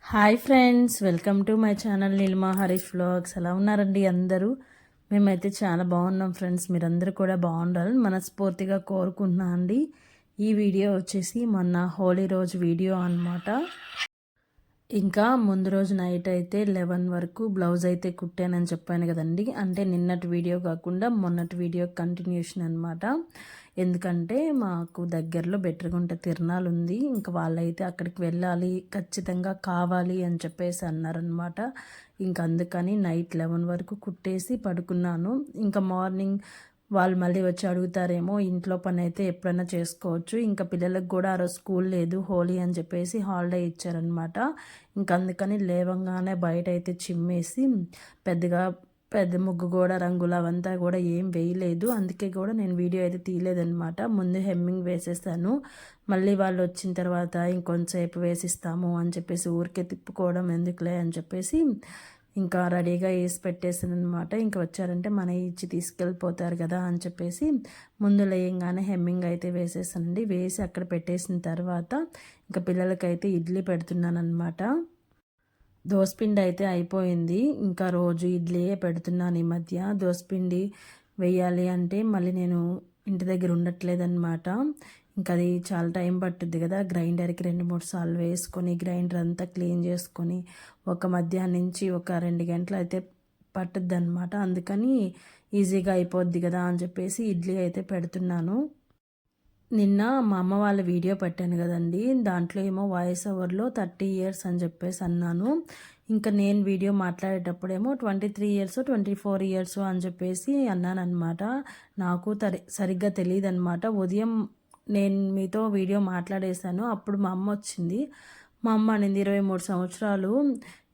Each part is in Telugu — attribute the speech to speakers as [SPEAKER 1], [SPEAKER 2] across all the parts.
[SPEAKER 1] Hi friends, welcome to my channel Neelima Harish vlogs. ఎలా ఉన్నారండి అందరూ? మేమైతే చాలా బాగున్నాం ఫ్రెండ్స్. మీరందరూ కూడా బాగుండాలని మనస్ఫూర్తిగా కోరుకుంటున్నా అండి. ఈ వీడియో వచ్చేసి మొన్న హోలీ రోజు వీడియో అన్నమాట. ఇంకా ముందు రోజు నైట్ అయితే 11 వరకు బ్లౌజ్ అయితే కుట్టానని చెప్పాను కదండి. అంటే నిన్నటి వీడియో కాకుండా మొన్నటి వీడియో కంటిన్యూషన్ అనమాట. ఎందుకంటే మాకు దగ్గరలో బెట్టరగుంట తిరునాళ్ళు ఉంది. ఇంకా వాళ్ళైతే అక్కడికి వెళ్ళాలి, ఖచ్చితంగా కావాలి అని చెప్పేసి అన్నారనమాట. ఇంక అందుకని నైట్ 11 వరకు కుట్టేసి పడుకున్నాను. ఇంకా మార్నింగ్ వాళ్ళు మళ్ళీ వచ్చి అడుగుతారేమో, ఇంట్లో పని అయితే ఎప్పుడైనా చేసుకోవచ్చు. ఇంకా పిల్లలకు కూడా ఆ రోజు స్కూల్ లేదు, హోలీ అని చెప్పేసి హాలిడే ఇచ్చారనమాట. ఇంక అందుకని లేవంగానే బయట అయితే చిమ్మేసి పెద్ద ముగ్గు కూడా రంగులు అవంతా కూడా ఏం వేయలేదు. అందుకే కూడా నేను వీడియో అయితే తీయలేదనమాట. ముందు హెమ్మింగ్ వేసేసాను. మళ్ళీ వాళ్ళు వచ్చిన తర్వాత ఇంకొంచెంసేపు వేసిస్తాము అని చెప్పేసి ఊరికే తిప్పుకోవడం ఎందుకులే అని చెప్పేసి ఇంకా రెడీగా వేసి పెట్టేసాను అనమాట. ఇంకా వచ్చారంటే మన ఇచ్చి తీసుకెళ్ళిపోతారు కదా అని చెప్పేసి ముందు లేయంగానే హెమ్మింగ్ అయితే వేసేసానండి. వేసి అక్కడ పెట్టేసిన తర్వాత ఇంకా పిల్లలకైతే ఇడ్లీ పెడుతున్నాను అనమాట. దోసపిండి అయితే అయిపోయింది. ఇంకా రోజు ఇడ్లీయే పెడుతున్నాను ఈ మధ్య. దోసపిండి వేయాలి అంటే మళ్ళీ నేను ఇంటి దగ్గర ఉండట్లేదన్నమాట. ఇంకా అది చాలా టైం పట్టుద్ది కదా. గ్రైండర్కి 2-3 సార్లు వేసుకొని గ్రైండర్ అంతా క్లీన్ చేసుకొని ఒక మధ్యాహ్నం నుంచి ఒక 2 గంటలు అయితే పట్టుద్ది అనమాట. అందుకని ఈజీగా అయిపోద్ది కదా అని చెప్పేసి ఇడ్లీ అయితే పెడుతున్నాను. నిన్న మా అమ్మ వాళ్ళ వీడియో పెట్టాను కదండి. దాంట్లో ఏమో వాయిస్ ఓవర్లో 30 ఇయర్స్ అని చెప్పేసి అన్నాను. ఇంకా నేను వీడియో మాట్లాడేటప్పుడేమో 23 ఇయర్స్ 24 ఇయర్స్ అని చెప్పేసి అన్నాను అనమాట. నాకు సరిగ్గా తెలియదు అనమాట. ఉదయం నేను మీతో వీడియో మాట్లాడేశాను. అప్పుడు మా అమ్మ వచ్చింది. మా అమ్మ అనింది 23 సంవత్సరాలు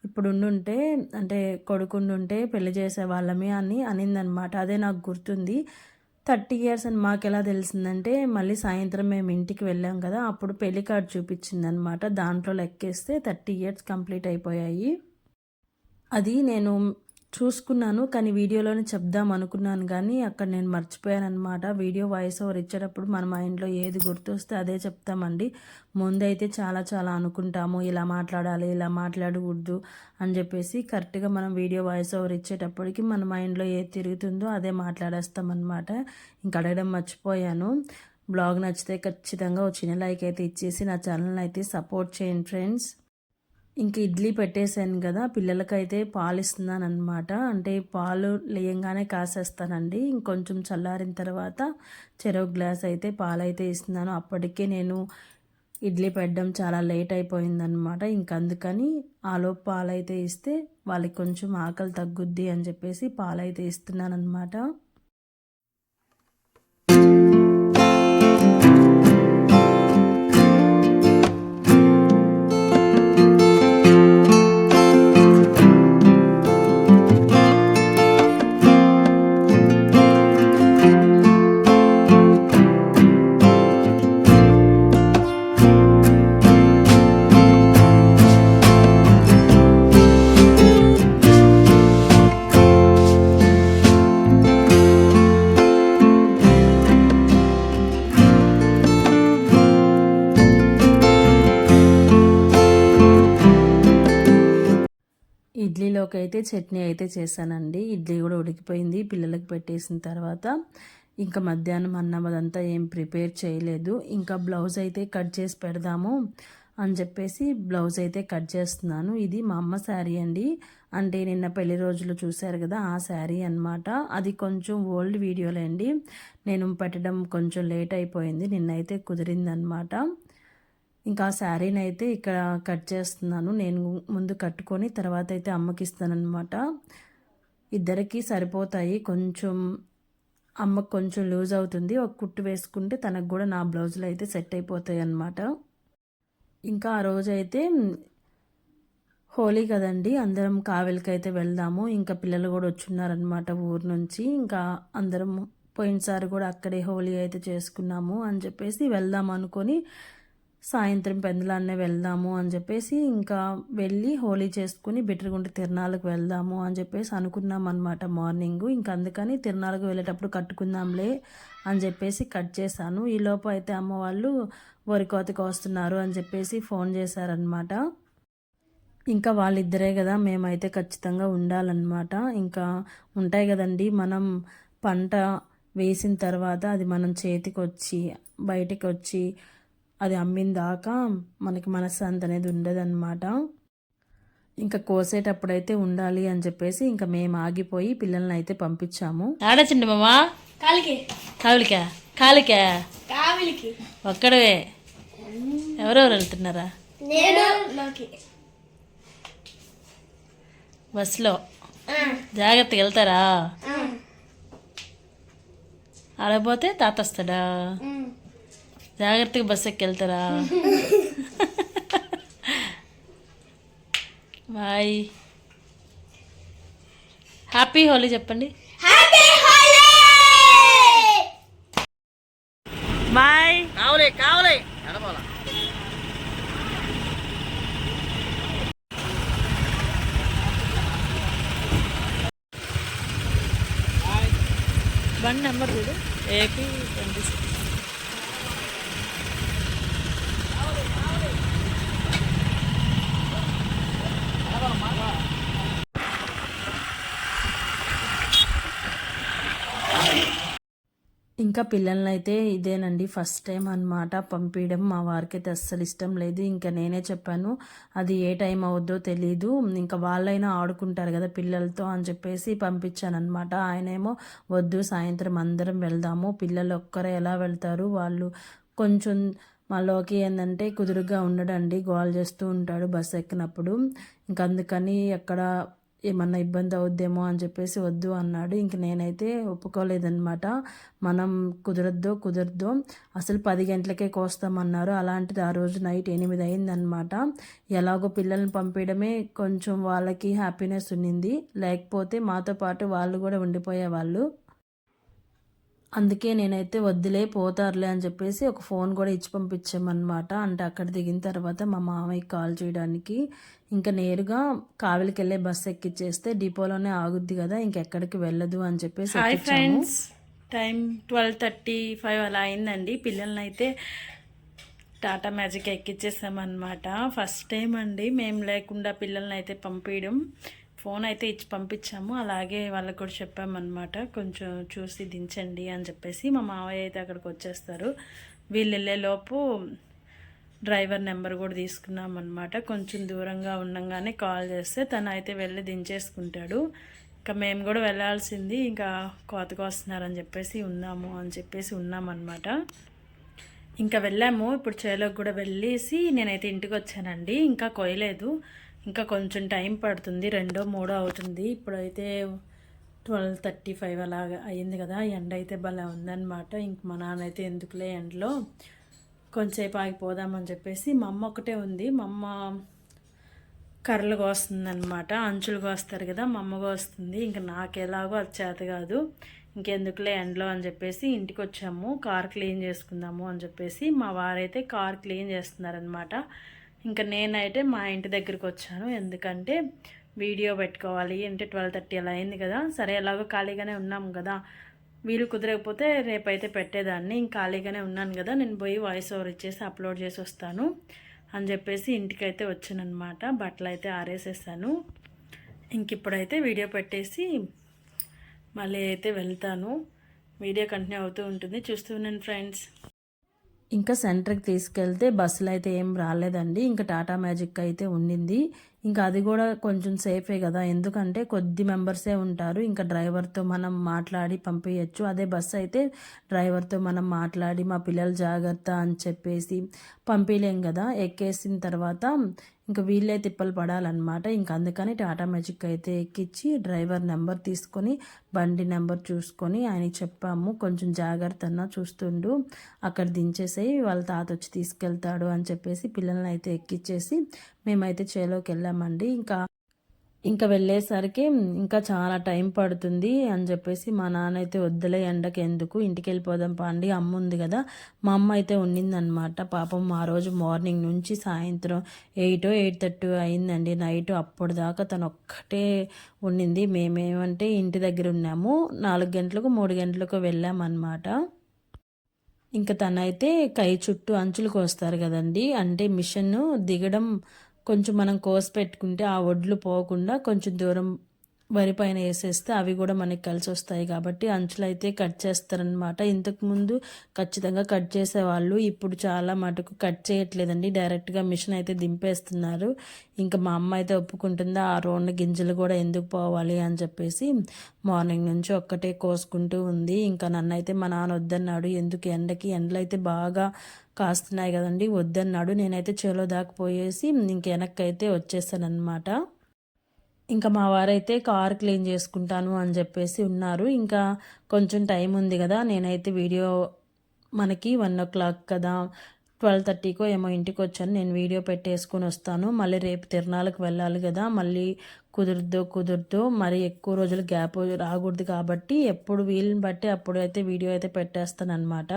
[SPEAKER 1] ఇప్పుడు ఉండుంటే, అంటే కొడుకుండుంటే పెళ్లి చేసే వాళ్ళమే అని అనిందనమాట. అదే నాకు గుర్తుంది. 30 ఇయర్స్ అని మాకెలా తెలిసిందంటే, మళ్ళీ సాయంత్రం మేము ఇంటికి వెళ్ళాం కదా, అప్పుడు పెళ్లి కార్డు చూపించిందనమాట. దాంట్లో లెక్కేస్తే 30 ఇయర్స్ కంప్లీట్ అయిపోయాయి. అది నేను చూసుకున్నాను, కానీ వీడియోలోనే చెప్దాం అనుకున్నాను, కానీ అక్కడ నేను మర్చిపోయాను అనమాట. వీడియో వాయిస్ ఓవర్ ఇచ్చేటప్పుడు మన మైండ్లో ఏది గుర్తొస్తే అదే చెప్తామండి. ముందైతే చాలా చాలా అనుకుంటాము, ఇలా మాట్లాడాలి, ఇలా మాట్లాడకూడదు అని చెప్పేసి. కరెక్ట్గా మనం వీడియో వాయిస్ ఓవర్ ఇచ్చేటప్పటికి మన మైండ్లో ఏది తిరుగుతుందో అదే మాట్లాడేస్తామన్నమాట. ఇంక అడగడం మర్చిపోయాను. బ్లాగ్ నచ్చితే ఖచ్చితంగా ఒక చిన్న లైక్ అయితే ఇచ్చేసి నా ఛానల్ని అయితే సపోర్ట్ చేయండి ఫ్రెండ్స్. ఇంక ఇడ్లీ పెట్టేశాను కదా, పిల్లలకైతే పాలు ఇస్తున్నాను అనమాట. అంటే పాలు లేయంగానే కాసేస్తానండి. ఇంకొంచెం చల్లారిన తర్వాత చెరో గ్లాస్ అయితే పాలైతే ఇస్తున్నాను. అప్పటికే నేను ఇడ్లీ పెట్టడం చాలా లేట్ అయిపోయిందనమాట. ఇంక అందుకని ఆలోపు పాలైతే ఇస్తే వాళ్ళకి కొంచెం ఆకలి తగ్గుద్ది అని చెప్పేసి పాలైతే ఇస్తున్నాను అనమాట. ఇడ్లీలోకి అయితే చట్నీ అయితే చేశానండి. ఇడ్లీ కూడా ఉడికిపోయింది. పిల్లలకు పెట్టేసిన తర్వాత ఇంకా మధ్యాహ్నం అన్నం అదంతా ఏం ప్రిపేర్ చేయలేదు. ఇంకా బ్లౌజ్ అయితే కట్ చేసి పెడదాము అని చెప్పేసి బ్లౌజ్ అయితే కట్ చేస్తున్నాను. ఇది మా అమ్మ శారీ అండి. అంటే నిన్న పెళ్లి రోజులు చూశారు కదా, ఆ శారీ అనమాట. అది కొంచెం ఓల్డ్ వీడియోలే అండి. నేను పెట్టడం కొంచెం లేట్ అయిపోయింది. నిన్నైతే కుదిరిందనమాట. ఇంకా ఆ శారీని అయితే ఇక్కడ కట్ చేస్తున్నాను. నేను ముందు కట్టుకొని తర్వాత అయితే అమ్మకి ఇస్తానన్నమాట. ఇద్దరికి సరిపోతాయి. కొంచెం అమ్మకు కొంచెం లూజ్ అవుతుంది. ఒక కుట్టు వేసుకుంటే తనకు కూడా నా బ్లౌజులు అయితే సెట్ అయిపోతాయి అన్నమాట. ఇంకా ఆ రోజైతే హోలీ కదండి, అందరం కావలికైతే వెళ్దాము. ఇంకా పిల్లలు కూడా వచ్చున్నారనమాట ఊరు నుంచి. ఇంకా అందరం పోయినసారి కూడా అక్కడే హోలీ అయితే చేసుకున్నాము అని చెప్పేసి వెళ్దాం అనుకొని సాయంత్రం పెందలాన్నే వెళ్దాము అని చెప్పేసి ఇంకా వెళ్ళి హోలీ చేసుకుని బిట్రగుంట తిరునాళ్ళకు వెళ్దాము అని చెప్పేసి అనుకున్నాం అనమాట మార్నింగు. ఇంకా అందుకని తిరునాళ్ళకు వెళ్ళేటప్పుడు కట్టుకుందాంలే అని చెప్పేసి కట్ చేశాను. ఈలోపు అయితే అమ్మ వాళ్ళు వరి కోతకు వస్తున్నారు అని చెప్పేసి ఫోన్ చేశారనమాట. ఇంకా వాళ్ళిద్దరే కదా, మేమైతే ఖచ్చితంగా ఉండాలన్నమాట. ఇంకా ఉంటాయి కదండి, మనం పంట వేసిన తర్వాత అది మనం చేతికి వచ్చి బయటికి వచ్చి అది అమ్మిన దాకా మనకి మనశ్శాంతి అనేది ఉండదన్నమాట. ఇంకా కోసేటప్పుడైతే ఉండాలి అని చెప్పేసి ఇంకా మేము ఆగిపోయి పిల్లల్ని అయితే పంపించాము. ఆడచండి మామా,
[SPEAKER 2] కాలికి
[SPEAKER 1] కావులికా కాలికా
[SPEAKER 2] కావిలికి
[SPEAKER 1] ఒక్కడవే, ఎవరెవరు వెళ్తున్నారా?
[SPEAKER 2] నేను లోకి
[SPEAKER 1] బస్సులో జాగ్రత్తగా వెళ్తారా? ఆడపోతే తాత వస్తాడా? జాగ్రత్తగా బస్సు ఎక్కి వెళ్తారా? బాయ్, హ్యాపీ హోలీ చెప్పండి. బాయ్.
[SPEAKER 3] కావలే కావలే ఎడపోలా
[SPEAKER 1] బండి నెంబర్ చూడు, ఏపీ 26. ఇంకా పిల్లల్ని అయితే ఇదేనండి ఫస్ట్ టైం అనమాట పంపించడం. మా వారికి అయితే అస్సలు ఇష్టం లేదు. ఇంకా నేనే చెప్పాను, అది ఏ టైం అవుద్దో తెలీదు, ఇంకా వాళ్ళైనా ఆడుకుంటారు కదా పిల్లలతో అని చెప్పేసి పంపించాను అనమాట. ఆయనేమో వద్దు, సాయంత్రం అందరం వెళ్దాము, పిల్లలు ఒక్కరే ఎలా వెళ్తారు, వాళ్ళు కొంచెం మాలోకి ఏంటంటే కుదురుగా ఉండడండి, గోల్ చేస్తూ ఉంటాడు బస్సు ఎక్కినప్పుడు. ఇంకా అందుకని ఎక్కడ ఏమన్నా ఇబ్బంది అవుద్దేమో అని చెప్పేసి వద్దు అన్నాడు. ఇంక నేనైతే ఒప్పుకోలేదన్నమాట. మనం కుదరద్దో అసలు 10 గంటలకే కోస్తామన్నారు. అలాంటిది ఆ రోజు నైట్ 8 అయిందనమాట. ఎలాగో పిల్లల్ని పంపించడమే కొంచెం వాళ్ళకి హ్యాపీనెస్ ఉన్నింది, లేకపోతే మాతో పాటు వాళ్ళు కూడా ఉండిపోయేవాళ్ళు. అందుకే నేనైతే వద్దులే పోతారులే అని చెప్పేసి ఒక ఫోన్ కూడా ఇచ్చి పంపించామన్నమాట. అంటే అక్కడ దిగిన తర్వాత మా మామయ్యకి కాల్ చేయడానికి. ఇంకా నేరుగా కావిలికి వెళ్ళే బస్సు ఎక్కిచ్చేస్తే డిపోలోనే ఆగుద్ది కదా, ఇంకెక్కడికి వెళ్ళదు అని చెప్పేసి. హాయ్ ఫ్రెండ్స్, టైం 12:35 అలా అయిందండి. పిల్లల్ని అయితే టాటా మ్యాజిక్ ఎక్కిచ్చేసామన్నమాట. ఫస్ట్ టైం అండి మేము లేకుండా పిల్లల్ని అయితే పంపించడం. ఫోన్ అయితే ఇచ్చి పంపించాము, అలాగే వాళ్ళకు కూడా చెప్పామన్నమాట, కొంచెం చూసి దించండి అని చెప్పేసి. మా మావయ్య అయితే అక్కడికి వచ్చేస్తారు. వీళ్ళు వెళ్ళేలోపు డ్రైవర్ నెంబర్ కూడా తీసుకున్నాం అనమాట. కొంచెం దూరంగా ఉండగానే కాల్ చేస్తే తను అయితే వెళ్ళి దించేసుకుంటాడు. ఇంకా మేము కూడా వెళ్ళాల్సింది, ఇంకా కోతకు వస్తున్నారని చెప్పేసి ఉన్నామన్నమాట. ఇంకా వెళ్ళాము. ఇప్పుడు చేలోకి కూడా వెళ్ళేసి నేనైతే ఇంటికి వచ్చానండి. ఇంకా కొయ్యలేదు, ఇంకా కొంచెం టైం పడుతుంది, 2-3 అవుతుంది. ఇప్పుడైతే 12:35 అలాగా అయ్యింది కదా. ఎండ అయితే భలే ఉందన్నమాట. ఇంక మా నాన్న అయితే ఎందుకులే ఎండలో, కొంచెంసేపు ఆగిపోదామని చెప్పేసి. మా అమ్మ ఒకటే ఉంది, మా అమ్మ కర్రలు కోస్తుందన్నమాట, అంచులు కోస్తారు కదా, మా అమ్మ కోస్తుంది. ఇంకా నాకు ఎలాగో అది చేత కాదు, ఇంకెందుకులే ఎండలో అని చెప్పేసి ఇంటికి వచ్చాము. కార్ క్లీన్ చేసుకుందాము అని చెప్పేసి మా వారైతే కార్ క్లీన్ చేస్తున్నారనమాట. ఇంకా నేనైతే మా ఇంటి దగ్గరికి వచ్చాను, ఎందుకంటే వీడియో పెట్టుకోవాలి. అంటే 12:30 అలా అయింది కదా. సరే ఎలాగో ఖాళీగానే ఉన్నాము కదా, వీలు కుదరకపోతే రేపైతే పెట్టేదాన్ని. ఇంక ఖాళీగానే ఉన్నాను కదా, నేను పోయి వాయిస్ ఓవర్ ఇచ్చేసి అప్లోడ్ చేసి వస్తాను అని చెప్పేసి ఇంటికైతే వచ్చానమాట. బట్టలు అయితే ఆరేసేసాను. ఇంక ఇప్పుడైతే వీడియో పెట్టేసి మళ్ళీ అయితే వెళ్తాను. వీడియో కంటిన్యూ అవుతూ ఉంటుంది, చూస్తూ ఉన్నాను ఫ్రెండ్స్. ఇంకా సెంటర్కి తీసుకెళ్తే బస్సులు అయితే ఏం రాలేదండి. ఇంకా టాటా మ్యాజిక్ అయితే ఉండింది. ఇంకా అది కూడా కొంచెం సేఫే కదా, ఎందుకంటే కొద్ది మెంబర్సే ఉంటారు. ఇంకా డ్రైవర్తో మనం మాట్లాడి పంపించచ్చు. అదే బస్సు అయితే డ్రైవర్తో మనం మాట్లాడి మా పిల్లలు జాగ్రత్త అని చెప్పేసి పంపించలేం కదా. ఎక్కేసిన తర్వాత ఇంకా వీళ్ళే తిప్పలు పడాలన్నమాట. ఇంకా అందుకని టాటా మ్యాజిక్ అయితే ఎక్కించి డ్రైవర్ నెంబర్ తీసుకొని బండి నెంబర్ చూసుకొని ఆయనకి చెప్పాము, కొంచెం జాగ్రత్త అన్న చూస్తుండు, అక్కడ దించేసేయి, వాళ్ళ తాత వచ్చి తీసుకెళ్తాడు అని చెప్పేసి పిల్లల్ని అయితే ఎక్కిచ్చేసి మేమైతే చేలోకి వెళ్ళామండి. ఇంకా వెళ్ళేసరికి ఇంకా చాలా టైం పడుతుంది అని చెప్పేసి మా నాన్న అయితే వద్దులే ఎండకి ఎందుకు, ఇంటికి వెళ్ళిపోదాం పండి, అమ్మ ఉంది కదా. మా అమ్మ అయితే ఉండిందనమాట. పాపం ఆ రోజు మార్నింగ్ నుంచి సాయంత్రం 8-8:30 అయిందండి నైట్. అప్పుడు దాకా తను ఒక్కటే ఉండింది. మేమేమంటే ఇంటి దగ్గర ఉన్నాము, 4 గంటలకు 3 గంటలకు వెళ్ళామన్నమాట. ఇంకా తనైతే కై చుట్టూ అంచులు కోస్తారు కదండి, అంటే మిషన్ దిగడం కొంచెం మనం కోసి పెట్టుకుంటే ఆ వడ్లు పోకుండా కొంచెం దూరం వరి పైన వేసేస్తే అవి కూడా మనకి కలిసి వస్తాయి కాబట్టి అంచులు అయితే కట్ చేస్తారనమాట. ఇంతకుముందు ఖచ్చితంగా కట్ చేసేవాళ్ళు, ఇప్పుడు చాలా మటుకు కట్ చేయట్లేదండి, డైరెక్ట్గా మిషన్ అయితే దింపేస్తున్నారు. ఇంకా మా అమ్మ అయితే ఒప్పుకుంటుందా ఆ రోడ్డు గింజలు కూడా ఎందుకు పోవాలి అని చెప్పేసి మార్నింగ్ నుంచి ఒక్కటే కోసుకుంటూ ఉంది. ఇంకా నన్ను అయితే మా నాన్న వద్దన్నాడు, ఎందుకు ఎండలు అయితే బాగా కాస్తున్నాయి కదండి, వద్దన్నాడు. నేనైతే చేలో దాకా పోయేసి ఇంక వెనక్కి అయితే వచ్చేసాను అనమాట. ఇంకా మా వారైతే కార్ క్లీన్ చేసుకుంటాను అని చెప్పేసి ఉన్నారు. ఇంకా కొంచెం టైం ఉంది కదా, నేనైతే వీడియో మనకి 1 o'clock కదా, 12:30కో ఏమో ఇంటికి వచ్చాను. నేను వీడియో పెట్టేసుకొని వస్తాను. మళ్ళీ రేపు తిరునాళ్ళకి వెళ్ళాలి కదా, మళ్ళీ కుదురుద్దో మరి ఎక్కువ రోజులు గ్యాప్ రాకూడదు కాబట్టి ఎప్పుడు వీలుని బట్టి అప్పుడు అయితే వీడియో అయితే పెట్టేస్తాను అనమాట.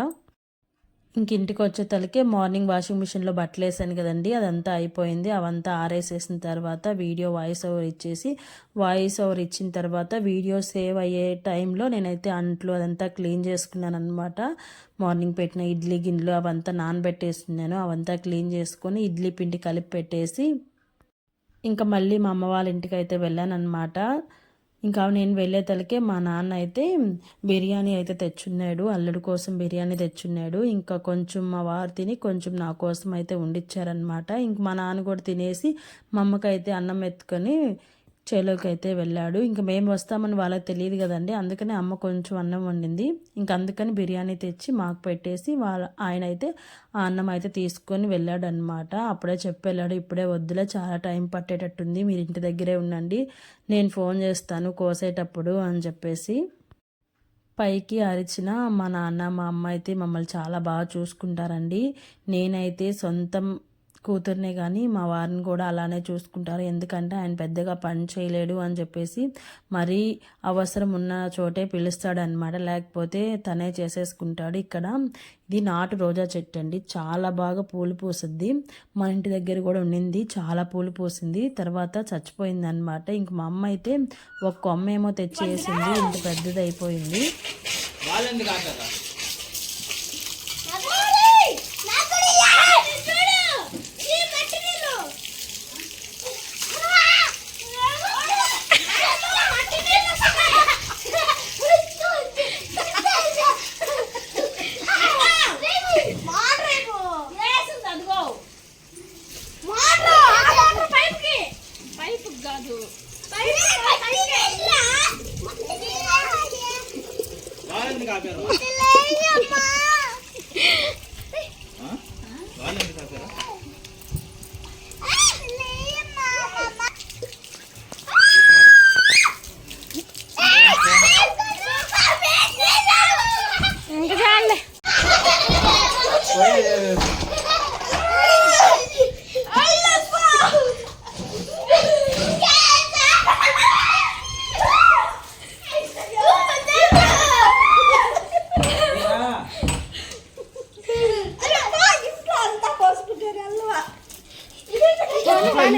[SPEAKER 1] ఇంక ఇంటికి వచ్చేతలకే మార్నింగ్ వాషింగ్ మిషన్లో బట్టలు వేసాను కదండి, అదంతా అయిపోయింది. అవంతా ఆరేసేసిన తర్వాత వీడియో వాయిస్ ఓవర్ ఇచ్చిన తర్వాత వీడియో సేవ్ అయ్యే టైంలో నేనైతే అంట్లు అదంతా క్లీన్ చేసుకున్నాను అనమాట. మార్నింగ్ పెట్టిన ఇడ్లీ గిన్నెలు అవంతా నానబెట్టేస్తున్నాను, అవంతా క్లీన్ చేసుకొని ఇడ్లీ పిండి కలిపి పెట్టేసి ఇంకా మళ్ళీ మా అమ్మ వాళ్ళ ఇంటికి అయితే వెళ్ళాను అనమాట. ఇంకా నేను వెళ్ళేతలకే మా నాన్న అయితే బిర్యానీ అయితే తెచ్చున్నాడు, అల్లుడు కోసం బిర్యానీ తెచ్చున్నాడు. ఇంకా కొంచెం మా వారు తిని కొంచెం నా కోసం అయితే వండిచ్చారనమాట. ఇంక మా నాన్న కూడా తినేసి మా అమ్మకైతే అన్నం ఎత్తుకొని చేలోకి అయితే వెళ్ళాడు. ఇంకా మేము వస్తామని వాళ్ళకి తెలియదు కదండి, అందుకని అమ్మ కొంచెం అన్నం వండింది. ఇంక అందుకని బిర్యానీ తెచ్చి మాకు పెట్టేసి ఆయన అయితే ఆ అన్నం అయితే తీసుకొని వెళ్ళాడు అనమాట. అప్పుడే చెప్పెళ్ళాడు, ఇప్పుడే వద్దులే, చాలా టైం పట్టేటట్టుంది, మీరు ఇంటి దగ్గరే ఉండండి, నేను ఫోన్ చేస్తాను కోసేటప్పుడు అని చెప్పేసి. పైకి అరిచిన మా నాన్న మా అమ్మ అయితే మమ్మల్ని చాలా బాగా చూసుకుంటారండి. నేనైతే సొంతం కూతుర్నే కానీ మా వారిని కూడా అలానే చూసుకుంటారు, ఎందుకంటే ఆయన పెద్దగా పని చేయలేడు అని చెప్పేసి మరీ అవసరం ఉన్న చోటే పిలుస్తాడు అనమాట, లేకపోతే తనే చేసేసుకుంటాడు. ఇక్కడ ఇది నాటు రోజా చెట్టు అండి, చాలా బాగా పూలు పూసుద్ది. మన ఇంటి దగ్గర కూడా ఉండింది, చాలా పూలు పూసింది, తర్వాత చచ్చిపోయింది అనమాట. ఇంక మా అమ్మ అయితే ఒక కొమ్మ ఏమో తెచ్చేసింది, ఇంత పెద్దది అయిపోయింది.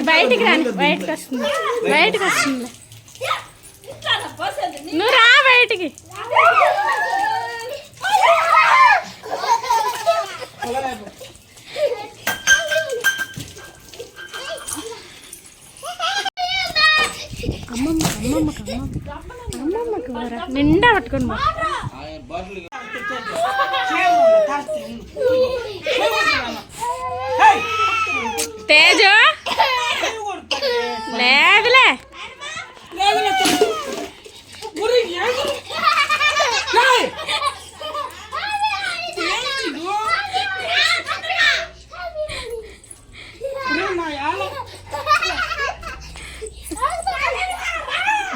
[SPEAKER 2] బయటికి రాని, బయటకు వస్తుంది, నువ్వు రా బయటికి. అమ్మమ్మకు నిండా పట్టుకుని తేజు లేదులే.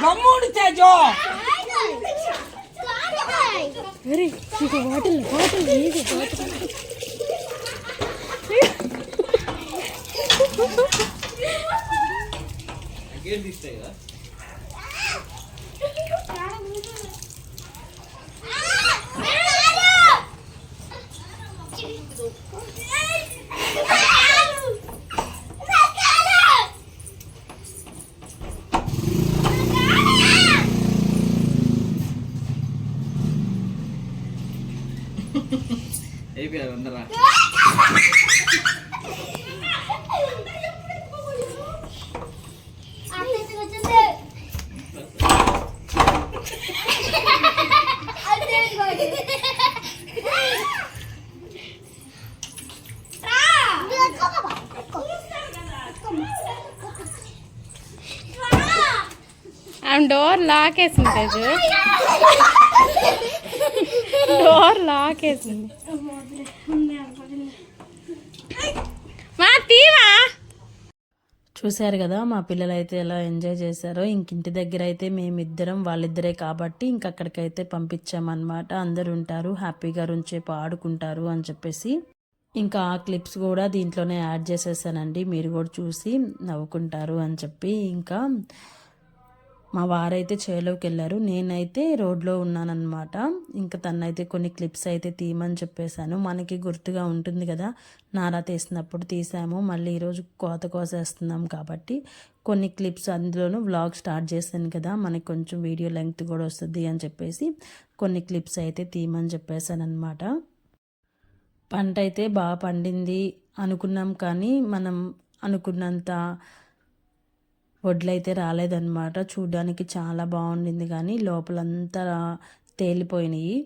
[SPEAKER 3] గమ్ముడు తేజో
[SPEAKER 2] బాటిల్
[SPEAKER 3] గేట్ తీస్తాయి కదా. అయిపోయారు అందరా.
[SPEAKER 2] ఆమె డోర్ లాక్ వేసింది తేజు. డోర్ లాక్ వేసింది. మా తీవా.
[SPEAKER 1] చూశారు కదా మా పిల్లలు అయితే ఎలా ఎంజాయ్ చేశారో. ఇంకింటి దగ్గర అయితే మేమిద్దరం వాళ్ళిద్దరే కాబట్టి ఇంకక్కడికైతే పంపించామన్నమాట. అందరు ఉంటారు, హ్యాపీగా రోజుసేపు ఆడుకుంటారు అని చెప్పేసి. ఇంకా ఆ క్లిప్స్ కూడా దీంట్లోనే యాడ్ చేసేసానండి, మీరు కూడా చూసి నవ్వుకుంటారు అని చెప్పి. ఇంకా మా వారైతే చేలోకి వెళ్ళారు, నేనైతే రోడ్లో ఉన్నానన్నమాట. ఇంకా తనైతే కొన్ని క్లిప్స్ అయితే తీయమని చెప్పేశాను, మనకి గుర్తుగా ఉంటుంది కదా. నారా తీసినప్పుడు తీసాము, మళ్ళీ ఈరోజు కోసేస్తున్నాం కాబట్టి కొన్ని క్లిప్స్, అందులోనూ వ్లాగ్ స్టార్ట్ చేశాను కదా, మనకి కొంచెం వీడియో లెంగ్త్ కూడా వస్తుంది అని చెప్పేసి కొన్ని క్లిప్స్ అయితే తీయమని చెప్పేశాను అనమాట. పంట అయితే బాగా పండింది అనుకున్నాం, కానీ మనం అనుకున్నంత వడ్లయితే రాలేదన్నమాట. చూడ్డానికి చాలా బాగుండింది కానీ లోపలంతా తేలిపోయినాయి.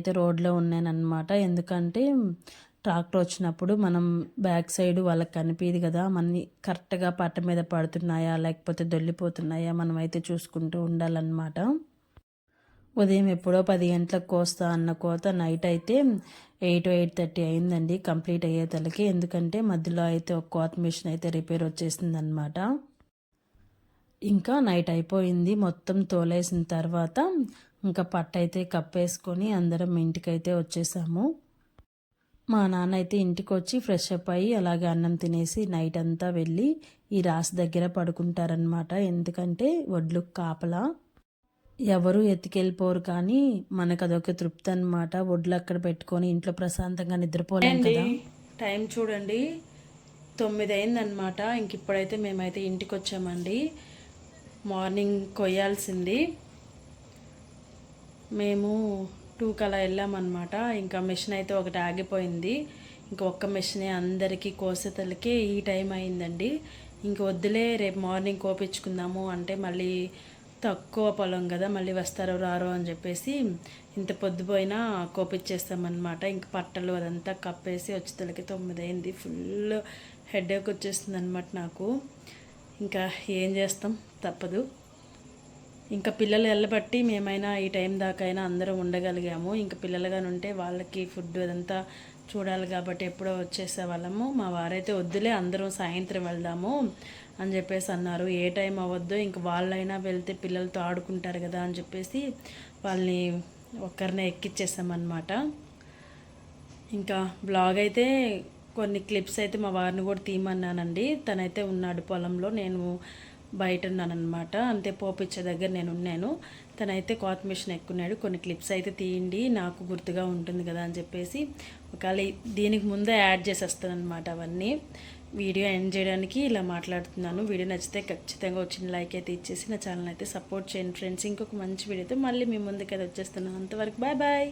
[SPEAKER 1] అయితే రోడ్లో ఉన్నానన్నమాట. ఎందుకంటే ట్రాక్టర్ వచ్చినప్పుడు మనం బ్యాక్ సైడ్ వాళ్ళకి కనిపించదు కదా, మన కరెక్ట్గా పట్ట మీద పడుతున్నాయా లేకపోతే దొల్లిపోతున్నాయా మనమైతే చూసుకుంటూ ఉండాలన్నమాట. ఉదయం ఎప్పుడో 10 గంటలకు కోస్తా అన్న కోత నైట్ అయితే 8-8:30 అయిందండి కంప్లీట్ అయ్యేతలకి. ఎందుకంటే మధ్యలో అయితే ఒక కోత మిషన్ అయితే రిపేర్ వచ్చేసింది అనమాట. ఇంకా నైట్ అయిపోయింది, మొత్తం తోలేసిన తర్వాత ఇంకా పట్ట అయితే కప్పేసుకొని అందరం ఇంటికైతే వచ్చేసాము. మా నాన్న అయితే ఇంటికి వచ్చి ఫ్రెష్ అప్ అయ్యి అలాగే అన్నం తినేసి నైట్ అంతా వెళ్ళి ఈ రాసి దగ్గర పడుకుంటారనమాట. ఎందుకంటే వడ్లు కాపలా ఎవరు ఎత్తుకెళ్ళిపోరు, కానీ మనకు అదొక తృప్తి అనమాట. వడ్లు అక్కడ పెట్టుకొని ఇంట్లో ప్రశాంతంగా నిద్రపోలేం కదా. టైం చూడండి 9 అయిందనమాట. ఇంక ఇప్పుడైతే మేమైతే ఇంటికి వచ్చామండి. మార్నింగ్ కొయ్యాల్సింది, మేము 2కి అలా వెళ్ళామన్నమాట. ఇంకా మిషన్ అయితే ఒకటి ఆగిపోయింది. ఇంక ఒక్క మిషనే అందరికీ కోసేతలకే ఈ టైం అయిందండి. ఇంక వద్దులే రేపు మార్నింగ్ కోపించుకుందాము అంటే మళ్ళీ తక్కువ పొలం కదా, మళ్ళీ వస్తారో రారో అని చెప్పేసి ఇంత పొద్దుపోయినా కోపించేస్తామన్నమాట. ఇంక పట్టలు అదంతా కప్పేసి వచ్చేతలకి 9 అయింది. ఫుల్ హెడేక్ వచ్చేస్తుంది అనమాట నాకు. ఇంకా ఏం చేస్తాం, తప్పదు. ఇంకా పిల్లలు వెళ్ళబట్టి మేమైనా ఈ టైం దాకా అయినా అందరం ఉండగలిగాము. ఇంకా పిల్లలుగానే ఉంటే వాళ్ళకి ఫుడ్ అదంతా చూడాలి కాబట్టి ఎప్పుడో వచ్చేసేవాళ్ళము. మా వారైతే వద్దులే అందరం సాయంత్రం వెళ్దాము అని చెప్పేసి అన్నారు. ఏ టైం అవ్వద్దు, ఇంక వాళ్ళైనా వెళ్తే పిల్లలతో ఆడుకుంటారు కదా అని చెప్పేసి వాళ్ళని ఒక్కరినే ఎక్కిచ్చేసామన్నమాట. ఇంకా బ్లాగ్ అయితే కొన్ని క్లిప్స్ అయితే మా వారిని కూడా తీయమన్నానండి. తనైతే ఉన్నాడు పొలంలో, నేను బయట ఉన్నానమాట. అంతే పోపిచ్చే దగ్గర నేను ఉన్నాను, తనైతే కాత్ మిషన్ ఎక్కున్నాడు. కొన్ని క్లిప్స్ అయితే తీయండి నాకు గుర్తుగా ఉంటుంది కదా అని చెప్పేసి ఒకవేళ దీనికి ముందే యాడ్ చేసేస్తాను అనమాట. అవన్నీ వీడియో ఎండ్ చేయడానికి ఇలా మాట్లాడుతున్నాను. వీడియో నచ్చితే ఖచ్చితంగా వచ్చిన లైక్ అయితే ఇచ్చేసి నా ఛానల్ అయితే సపోర్ట్ చేయండి ఫ్రెండ్స్. ఇంకొక మంచి వీడియోతో మళ్ళీ మీ ముందుకైతే వచ్చేస్తున్నాను. అంతవరకు బాయ్ బాయ్.